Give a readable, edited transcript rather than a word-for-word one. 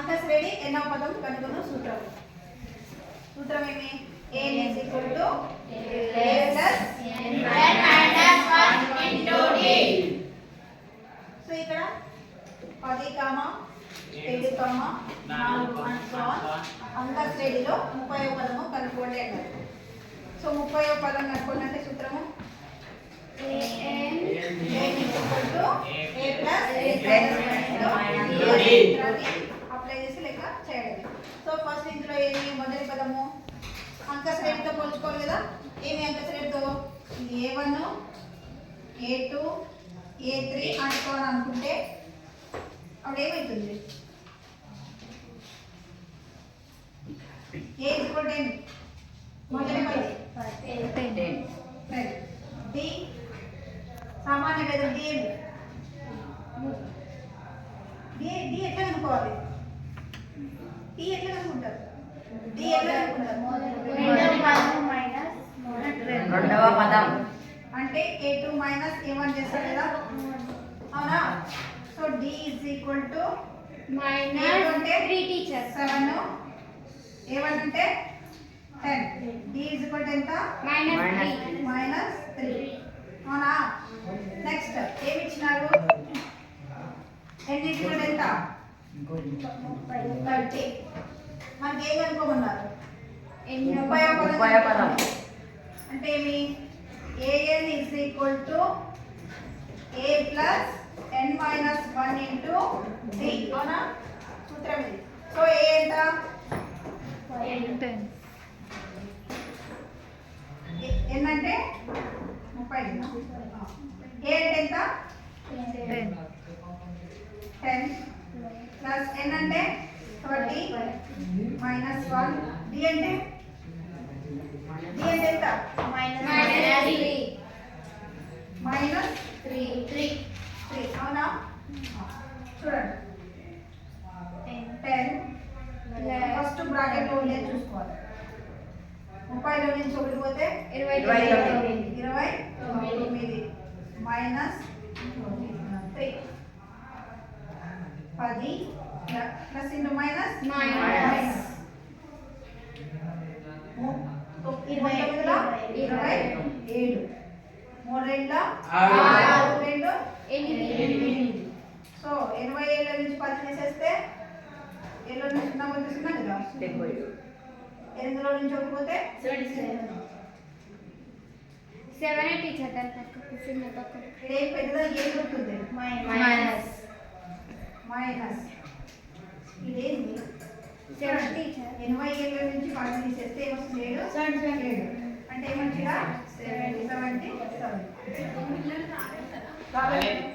అంకశ్రేణి ఎన్నో పదం కనుగొను సూత్రం. సూత్రం ఏమి? a is equal to a plus n minus 1 into d. So ఇక్కడ 10, 7, 4 అంకశ్రేణిలో 30వ పదము కనుక్కోండి అన్నారు. సో 30వ పదం కనుక్కోండి అంటే సూత్రము అప్లై చేసి లెక్క చేయడం. సో ఫస్ట్ ఇందులో ఏమి? మొదటి పదము అంకశ్రేణితో పోల్చుకోవాలి కదా. ఏమి అంకశ్రేణితో? ఇది A1 A2 A3 అనుకోవాలి అనుకుంటే అప్పుడు ఏమవుతుంది? A ఈక్వల్ టు ఏమి? మొదటి పదం డి సామాన్య భేదం డి ఏమి? డి ఎట్లా కనుక్కోవాలి? డి ఎట్లా కనుక్కుంటారు? డి ఎట్లా కనుక్కుంటారు? రెండవ పదం అంటే A2 మైనస్ A1 చేస్తారు కదా, అవునా? So D is equal to minus అంటే 3 teachers 7, A1 అంటే 10, డి ఈజ్ ఈక్వల్ టు ఎంత? minus 3 అవునా? నెక్స్ట్ ఏమి ఇచ్చినారు? n ఈక్వల్ ఎంత? 30. మనకి ఏం కనుక్కోమన్నారు? 30వ పదం అంటే ఏమి? an is equal to a plus n minus 1 into d, అవునా? సూత్రం ఇది. సో a ఎంత? n అంటే 30. a అంటే ఎంత? 10 ప్లస్ n అంటే 30 మైనస్ 1, d అంటే ఎంత? మైనస్ 3, అవునా? చూడండి 10 ఫస్ట్ బ్రాకెట్ లో ఉండేది చూసుకోవాలి. 30లో నుంచి ఒకటి పోతే 29 minus 3, 10 plus into minus 27 3 2 so 87 నుంచి 10 తీసేస్తే 7 నుంచి 0 పోతే 0 కదా, 8లో నుంచి ఒకటి పోతే 7 teacher ఏం పెద్దదా ఏం గుర్తుంది? మైనస్ ఇదేంటి? 7 teacher 87 నుంచి 10 తీసేస్తే ఏమొస్తుంది? 7 అంటే ఏమొచ్చిందా? 77.